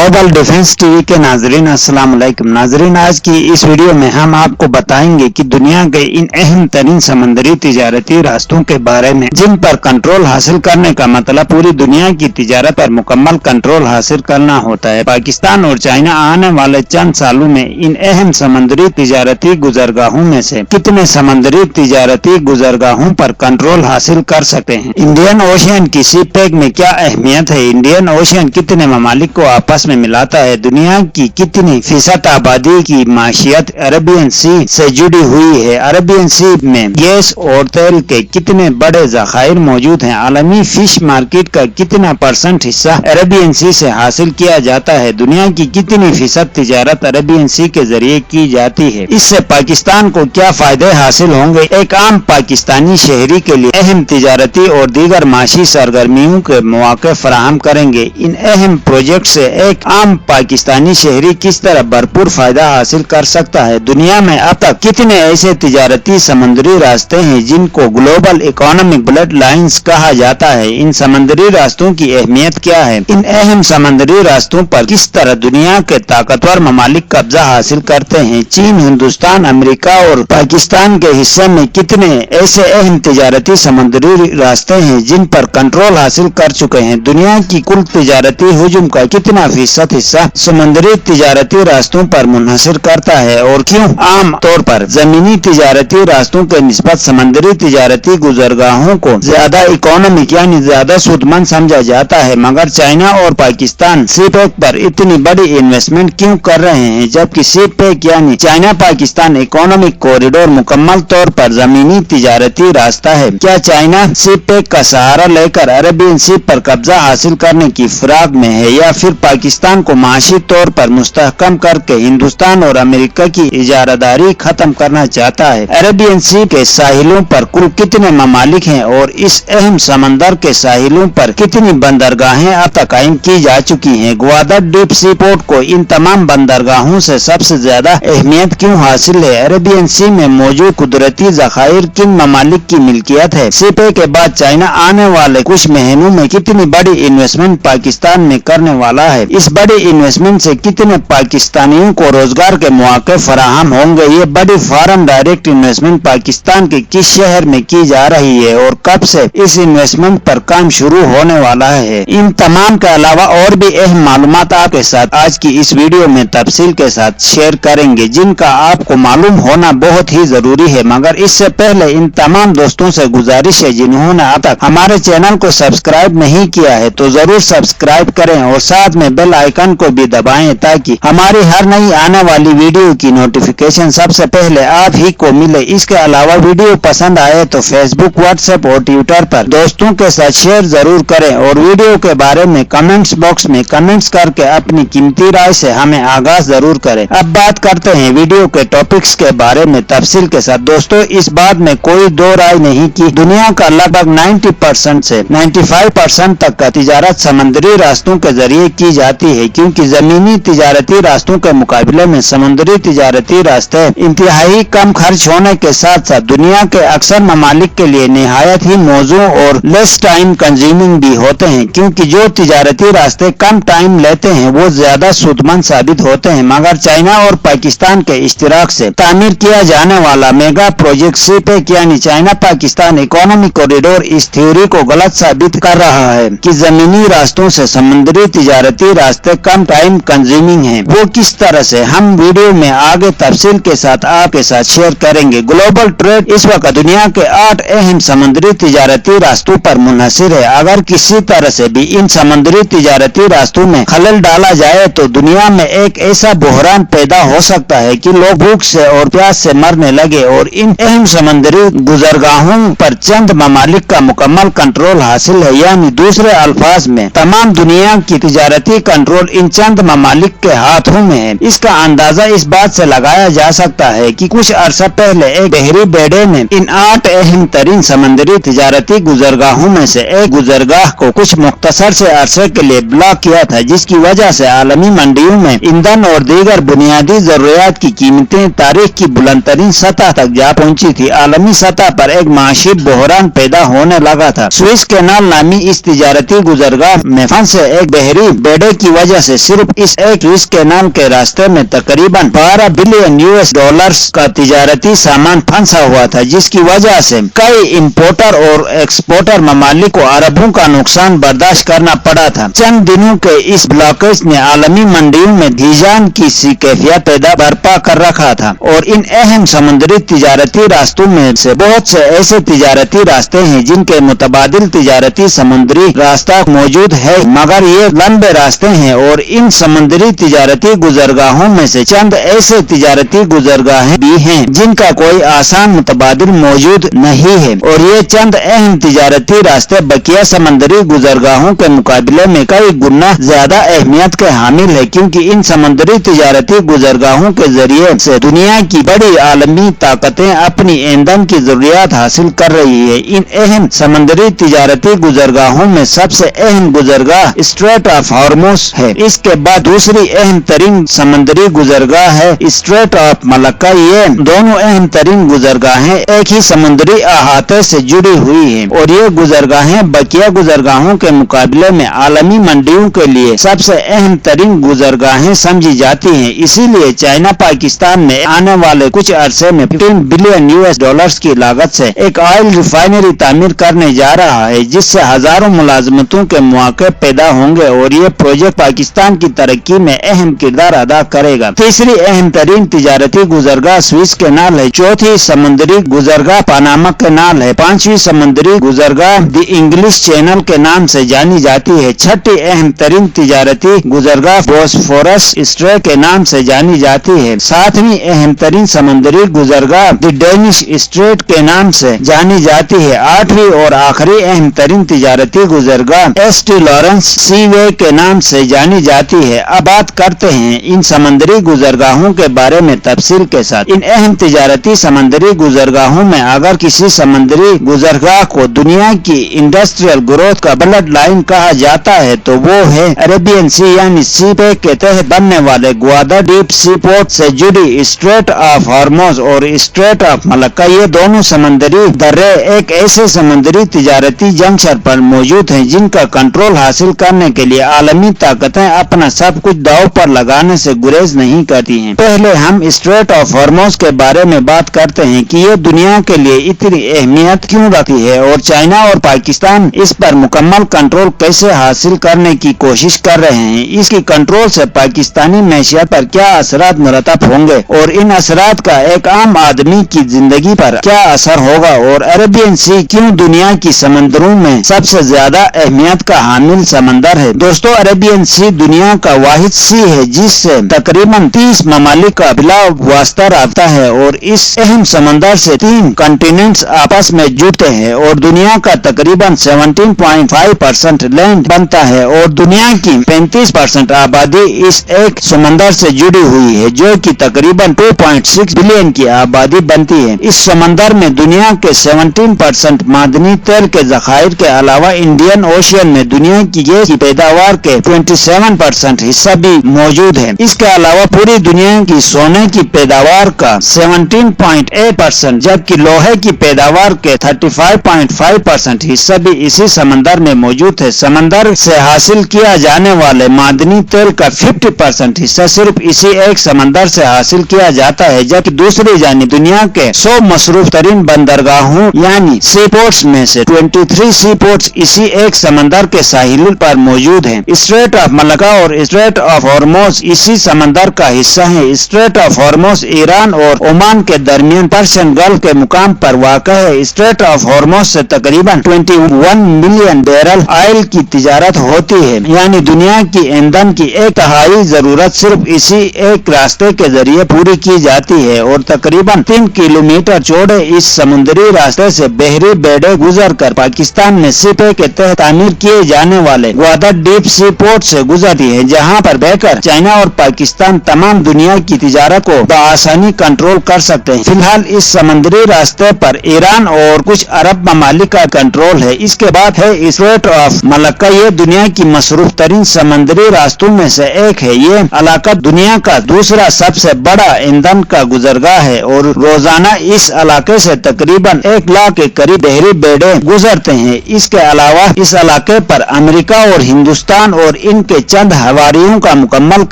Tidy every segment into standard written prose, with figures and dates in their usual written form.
Global defence TV के नाजरीन अस्सलाम वालेकुम। नाजरीन, आज की इस वीडियो में हम आपको बताएंगे कि दुनिया के इन अहम तरीन समंदरी तिजारती रास्तों के बारे में जिन पर कंट्रोल हासिल करने का मतलब पूरी दुनिया की तिजारत पर मुकम्मल कंट्रोल हासिल करना होता है। पाकिस्तान और चाइना आने वाले चंद सालों में इन अहम समंदरी तिजारती गुजरगाहों में से कितने समंदरी तिजारती गुजरगाहों पर कंट्रोल हासिल कर सकते हैं। इंडियन ओशियन की सी पैक में क्या अहमियत है। इंडियन ओशियन कितने ममालिक को आपस में मिलाता है। दुनिया की कितनी फीसद आबादी की माशियत अरेबियन सी से जुड़ी हुई है। अरेबियन सी में गैस और तेल के कितने बड़े ज़खायर मौजूद हैं। आलमी फिश मार्केट का कितना % हिस्सा अरेबियन सी से हासिल किया जाता है। दुनिया की कितनी फीसद तिजारत अरेबियन सी के जरिए की जाती है। इससे पाकिस्तान को क्या फायदे हासिल होंगे। एक आम पाकिस्तानी शहरी के लिए अहम तिजारती और दीगर माशी सरगर्मियों के मौके फराहम करेंगे। इन अहम प्रोजेक्ट से एक आम पाकिस्तानी शहरी किस तरह भरपूर फायदा हासिल कर सकता है। दुनिया में अब तक कितने ऐसे तिजारती समुद्री रास्ते हैं जिनको ग्लोबल इकोनॉमिक ब्लड लाइन्स कहा जाता है। इन समुद्री रास्तों की अहमियत क्या है। इन अहम समुद्री रास्तों पर किस तरह दुनिया के ताकतवर ममालिक कब्जा हासिल करते हैं। चीन, हिंदुस्तान, अमेरिका और पाकिस्तान के हिस्से में कितने ऐसे अहम तिजारती समुद्री रास्ते हैं जिन पर कंट्रोल हासिल कर चुके हैं। दुनिया की कुल तिजारती हुजूम का कितना फीसद हिस्सा समुद्री तिजारती रास्तों पर मुनहसर करता है और क्यों आम तौर पर जमीनी तिजारती रास्तों के निस्बत समुद्री तिजारती गुजरगाहों को ज्यादा इकोनॉमिक यानी ज्यादा सूदमंद समझा जाता है। मगर चाइना और पाकिस्तान सी पैक पर इतनी बड़ी इन्वेस्टमेंट क्यों कर रहे हैं, जबकि सी पैक यानी चाइना पाकिस्तान इकोनॉमिक कॉरिडोर मुकम्मल तौर पर जमीनी तिजारती रास्ता है। क्या चाइना सी पैक का सहारा लेकर अरेबियन सी पर कब्जा हासिल करने की फिराक में है, या फिर पाकिस्तान को माशी तौर पर मुस्तहकम करके हिंदुस्तान और अमेरिका की इजारादारी खत्म करना चाहता है। अरेबियन सी के साहिलों पर कुल कितने ममालिक हैं और इस अहम समंदर के साहिलों पर कितनी बंदरगाहें अब तक कायम की जा चुकी हैं। ग्वादर डीप सी पोर्ट को इन तमाम बंदरगाहों से सबसे ज्यादा अहमियत क्यों हासिल है। अरेबियन सी में मौजूद कुदरती ज़खायर किन ममालिक की मिल्कियत है। सी पैक के बाद चाइना आने वाले कुछ महीनों में कितनी बड़ी इन्वेस्टमेंट पाकिस्तान में करने वाला है। इस बड़ी इन्वेस्टमेंट से कितने पाकिस्तानियों को रोजगार के मौके फराहम होंगे। ये बड़ी फॉरेन डायरेक्ट इन्वेस्टमेंट पाकिस्तान के किस शहर में की जा रही है और कब से इस इन्वेस्टमेंट पर काम शुरू होने वाला है। इन तमाम के अलावा और भी अहम मालूमात आपके साथ आज की इस वीडियो में तफसील के साथ शेयर करेंगे, जिनका आपको मालूम होना बहुत ही जरूरी है। मगर इससे पहले इन तमाम दोस्तों से गुजारिश है जिन्होंने अब तक हमारे चैनल को सब्सक्राइब नहीं किया है तो जरूर सब्सक्राइब करें और साथ में बेल आइकन को भी दबाएं ताकि हमारी हर नई आने वाली वीडियो की नोटिफिकेशन सबसे पहले आप ही को मिले। इसके अलावा वीडियो पसंद आए तो फेसबुक, व्हाट्सएप और ट्विटर पर दोस्तों के साथ शेयर जरूर करें और वीडियो के बारे में कमेंट्स बॉक्स में कमेंट्स करके अपनी कीमती राय से हमें आगाज जरूर करें। अब बात करते हैं वीडियो के टॉपिक्स के बारे में तफसील के साथ। दोस्तों, इस बात में कोई दो राय नहीं कि दुनिया का लगभग 90% से 95% तक का तिजारत समुद्री रास्तों के जरिए की जाती है, क्योंकि जमीनी तिजारती रास्तों के मुकाबले में समुद्री तिजारती रास्ते इंतहाई कम खर्च होने के साथ साथ दुनिया के अक्सर ममालिक के लिए निहायत ही मौजू और लेस टाइम कंज्यूमिंग भी होते हैं, क्योंकि जो तिजारती रास्ते कम टाइम लेते हैं वो ज्यादा सूदमंद साबित होते हैं। मगर चाइना और पाकिस्तान के इश्तिराक से तामीर किया जाने वाला मेगा प्रोजेक्ट सी पैक यानी चाइना पाकिस्तान इकोनॉमिक कॉरिडोर इस थ्योरी को गलत साबित कर रहा है कि जमीनी रास्तों से समुद्री तिजारती रास्ते कम टाइम कंज्यूमिंग हैं। वो किस तरह से हम वीडियो में आगे तफसील के साथ आपके साथ शेयर करेंगे। ग्लोबल ट्रेड इस वक्त दुनिया के 8 अहम समुद्री तिजारती रास्तों पर मुनहसर है। अगर किसी तरह से भी इन समुद्री तिजारती रास्तों में खलल डाला जाए तो दुनिया में एक ऐसा बहरान पैदा हो सकता है कि लोग भूख से और प्यास से मरने लगे और इन अहम समुद्री गुजरगाहों पर चंद ममालिक का मुकम्मल कंट्रोल हासिल है। यानी दूसरे अल्फाज में तमाम दुनिया की तिजारती कंट्रोल इन चंद ममालिक के हाथों में है। इसका अंदाजा इस बात से लगाया जा सकता है कि कुछ अरसा पहले एक बहरी बेड़े ने इन 8 अहम तरीन समुद्री तिजारती गुजरगाहों में से एक गुजरगाह को कुछ मुख्तसर से अरसे के लिए ब्लॉक किया था, जिसकी वजह से आलमी मंडियों में ईंधन और दीगर बुनियादी जरूरियात की कीमतें तारीख की बुलंद तरीन सतह तक जा पहुंची थी। आलमी सतह पर एक माशी बहरान पैदा होने लगा था। स्विस कैनाल नामी इस तिजारती गुजरगाह में फंसे एक बहरी बेड़े की वजह से सिर्फ इस एक स्विस कैनाल के रास्ते में तकरीबन 12 बिलियन US डॉलर्स का तिजारती सामान फंसा हुआ था, जिसकी वजह से कई इंपोर्टर और एक्सपोर्टर ममालिक को अरबों का नुकसान बर्दाश्त करना पड़ा था। चंद दिनों के इस ब्लॉकेज ने आलमी मंडियों में घीजान की सी कैफियत पैदा बर्पा कर रखा था और इन अहम समुद्री तिजारती रास्तों में से बहुत से ऐसे तिजारती रास्ते हैं जिनके मुतबादिल तिजारती समुद्री रास्ता मौजूद है, मगर ये लंबे रास्ते हैं और इन समुद्री तिजारती गुजरगाहों में से चंद ऐसे तिजारती गुजरगाहें भी हैं जिनका कोई आसान मुतबादिल मौजूद नहीं है और ये चंद अहम तिजारती रास्ते बकिया समुद्री गुजरगाहों के मुकाबले में कई गुना ज्यादा अहमियत के हामिल है, क्योंकि इन समुद्री तिजारती गुजरगाहों के जरिए से दुनिया की बड़ी आलमी ताकतें अपनी ईंधन की जरूरियात हासिल कर रही है। इन अहम समुद्री तिजारती गुजरगाहों में सबसे अहम गुजरगाह स्ट्रेट ऑफ हॉर्मुज है। इसके बाद दूसरी अहम तरीन समुद्री गुजरगाह है स्ट्रेट ऑफ मलक्का। ये दोनों अहम तरीन गुजरगाहें एक ही समुद्री अहाते से जुड़ी हुई है और ये गुजरगाहें बकिया गुजरगाहों के मुकाबले में आलमी मंडियों के लिए सबसे अहम तरीन गुजरगाहें समझी जाती हैं। इसीलिए चाइना पाकिस्तान में आने वाले कुछ अरसे में 15 बिलियन US डॉलर्स की लागत से एक ऑयल रिफाइनरी तामीर करने जा रहा है, जिससे हजारों मुलाजमतों के मौके पैदा होंगे और ये प्रोजेक्ट पाकिस्तान की तरक्की में अहम किरदार अदा करेगा। तीसरी अहम तरीन तिजारती गुजरगाह स्विस कैनाल है। चौथी समुद्री गुजरगाह पनामा कैनाल है। पांचवी समुद्री गुजरगाह द इंग्लिश चैनल के नाम से जानी जाती है। छठी अहम तरीन तिजारती गुजरगाह बोस्फोरस स्ट्रेट के नाम से जानी जाती है। सातवीं अहम तरीन समुद्री गुजरगाह द डेनिश स्ट्रेट के नाम से जानी जाती है। आठवीं और आखिरी अहम तरीन तिजारती गुजरगाह ST लॉरेंस सीवे के नाम से जानी जाती है। अब बात करते हैं इन समुद्री गुजरगाहों के बारे में तफसील के साथ। इन अहम तिजारती समुद्री गुजरगाहों में अगर किसी समुद्री गुजरगाह को दुनिया की इंडस्ट्रियल ग्रोथ का ब्लड लाइन कहा जाता है तो वो है अरेबियन सी यानी सी पे के तहत बनने वाले ग्वादर डीप सी पोर्ट से जुड़ी स्ट्रेट ऑफ हॉर्मुज और स्ट्रेट ऑफ मलक्का। ये दोनों समुद्री दर्रे एक ऐसे समुद्री तिजारती जंक्शन पर मौजूद हैं जिनका कंट्रोल हासिल करने के लिए आलमी ताकतें अपना सब कुछ दांव पर लगाने से गुरेज नहीं करती हैं। पहले हम स्ट्रेट ऑफ हॉर्मुज के बारे में बात करते हैं कि ये दुनिया के लिए इतनी अहमियत क्यों रखती है और चाइना और पाकिस्तान इस पर मुकम्मल कंट्रोल कैसे हासिल करने की कोशिश कर रहे हैं। इसकी कंट्रोल से पाकिस्तानी मैशियत पर क्या असरात मुरतब होंगे और इन असरात का एक आम आदमी की जिंदगी पर क्या असर होगा और अरेबियन सी क्यों दुनिया की समंदरों में सबसे ज्यादा अहमियत का हामिल समंदर है। दोस्तों, अरेबियन सी दुनिया का वाहिद सी है जिससे तकरीबन 30 ममालिक का बिला वास्ता रखता है और इस अहम समंदर से 3 कॉन्टिनेंट्स आपस में जुड़ते हैं और दुनिया का तकरीबन 17.5% लैंड बनता है और दुनिया की 35% आबादी इस एक समंदर से जुड़ी हुई है जो कि तकरीबन 2.6 बिलियन की आबादी बनती है। इस समंदर में दुनिया के 17% मादनी तेल के जखायर के अलावा इंडियन ओशियन में दुनिया की गैस की पैदावार के 27% हिस्सा भी मौजूद है। इसके अलावा पूरी दुनिया की सोने की पैदावार का 17.8% जबकि लोहे की पैदावार के 35.5% हिस्सा भी इसी समंदर में मौजूद है। समंदर से हासिल किया जाने वाले मादनी तेल का 50% हिस्सा सिर्फ इसी एक समंदर से हासिल किया जाता है, जबकि दूसरी जानिब दुनिया के 100 मसरूफ तरीन बंदरगाहों यानी सी पोर्ट्स में से 23 सी पोर्ट्स इसी एक समंदर के साहिल पर मौजूद हैं। स्ट्रेट ऑफ मलक्का और स्ट्रेट ऑफ हॉर्मुज इसी समंदर का हिस्सा है। स्ट्रेट ऑफ हॉर्मुज ईरान और ओमान के दरमियान पर्शियन गल्फ के मुकाम पर वाक़ है। स्ट्रेट ऑफ हॉर्मुज से तकरीबन 21 मिलियन बैरल ऑयल की तिजारत होती है, यानी दुनिया की ईंधन की 1/3 जरूरत सिर्फ इसी एक रास्ते के जरिए पूरी की जाती है और तकरीबन 3 किलोमीटर चौड़े इस समुद्री रास्ते से बहरी बेड़े गुजर कर पाकिस्तान में सीपे के तहत तामीर किए जाने वाले ग्वादर डीप सी पोर्ट से गुजरती है, जहां पर बहकर चाइना और पाकिस्तान तमाम दुनिया की तिजारत को बआसानी कंट्रोल कर सकते हैं। फिलहाल इस समुद्री रास्ते पर ईरान और कुछ अरब ममालिक का कंट्रोल है। इसके बाद है स्ट्रेट ऑफ मलक्का। ये दुनिया की मसरूफ तरीन समुद्री रास्तों में से एक है। ये इलाका दुनिया का दूसरा सबसे बड़ा ईंधन का गुजरगाह है और रोजाना इस इलाके से तकरीबन 1 लाख के करीब बहरी बेड़े गुजरते हैं। इसके अलावा इस इलाके पर अमेरिका और हिंदुस्तान और इनके चंद हवारियों का मुकम्मल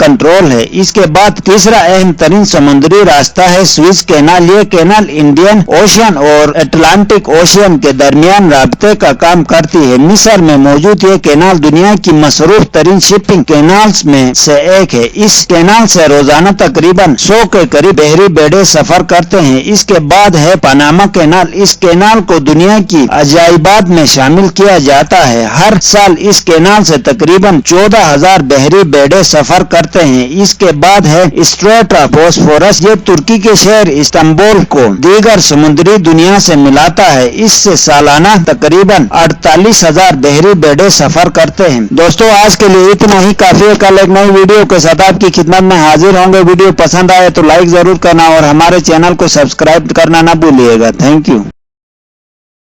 कंट्रोल है। इसके बाद तीसरा अहम तरीन समुद्री रास्ता है स्विस कैनाल। ये कैनाल इंडियन ओशियन और अटलांटिक ओशियन के दरमियान राब्ते का काम करती है। मिस्र में मौजूद ये कैनाल दुनिया की मसरूफ तरीन शिपिंग कैनाल्स में से एक है। इस कैनाल से रोजाना तकरीबन 100 के करीब बहरी बेड़े सफर करते हैं। इसके बाद है पनामा कैनाल। इस कैनाल को दुनिया की अजायबात में शामिल किया जाता है। हर साल इस कैनाल से तकरीबन 14,000 बहरी बेड़े सफर करते हैं। इसके बाद है स्ट्रेट ऑफ बोस्फोरस। ये तुर्की के शहर इस्तांबुल को दीगर समुद्री दुनिया से मिलाता है। इससे सालाना तकरीबन 48,000 बहरी बेड़े सफर करते हैं। दोस्तों आज के लिए इतना ही काफी है। कल एक नई वीडियो के साथ आपकी खिदमत में हाजिर होंगे। वीडियो पसंद आए तो लाइक जरूर करना और हमारे चैनल को सब्सक्राइब करना ना भूलिएगा। Thank you.